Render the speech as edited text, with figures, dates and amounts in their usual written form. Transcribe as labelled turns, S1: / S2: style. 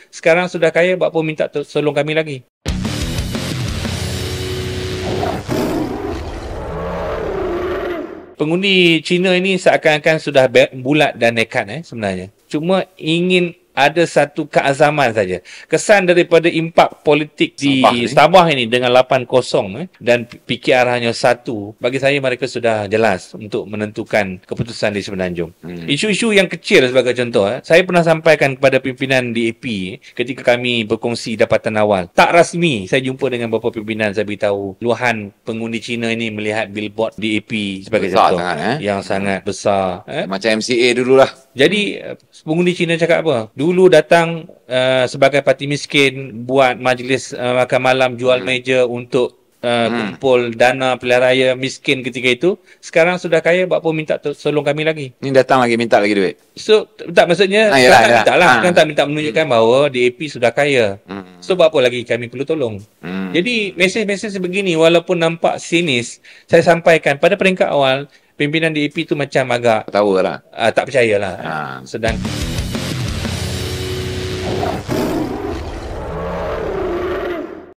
S1: sekarang sudah kaya, buat apa minta tolong kami lagi? Pengundi Cina ini seakan-akan sudah bulat dan nekat sebenarnya. Cuma ingin ada satu keazaman saja. Kesan daripada impak politik di Sabah ini dengan 8-0 dan PKR hanya 1, bagi saya mereka sudah jelas untuk menentukan keputusan di Semenanjung. Isu-isu yang kecil sebagai contoh, saya pernah sampaikan kepada pimpinan DAP ketika kami berkongsi dapatan awal. Tak rasmi saya jumpa dengan beberapa pimpinan, saya beritahu luahan pengundi Cina ini melihat billboard DAP sebagai besar contoh sangat, yang sangat besar.
S2: Macam MCA dululah.
S1: Jadi pengundi Cina cakap apa? Dulu datang sebagai parti miskin, buat majlis makan malam, jual meja untuk kumpul dana pilihan raya miskin ketika itu. Sekarang sudah kaya, buat apa minta tolong kami lagi?
S2: Ni datang lagi minta lagi duit.
S1: So tak, maksudnya tak minta lah. Kan tak minta menunjukkan bahawa DAP sudah kaya. So buat apa lagi kami perlu tolong? Jadi mesej-mesej sebegini walaupun nampak sinis, saya sampaikan pada peringkat awal. Pimpinan DAP tu macam agak
S2: tahu lah.
S1: Tak percayalah. Sedang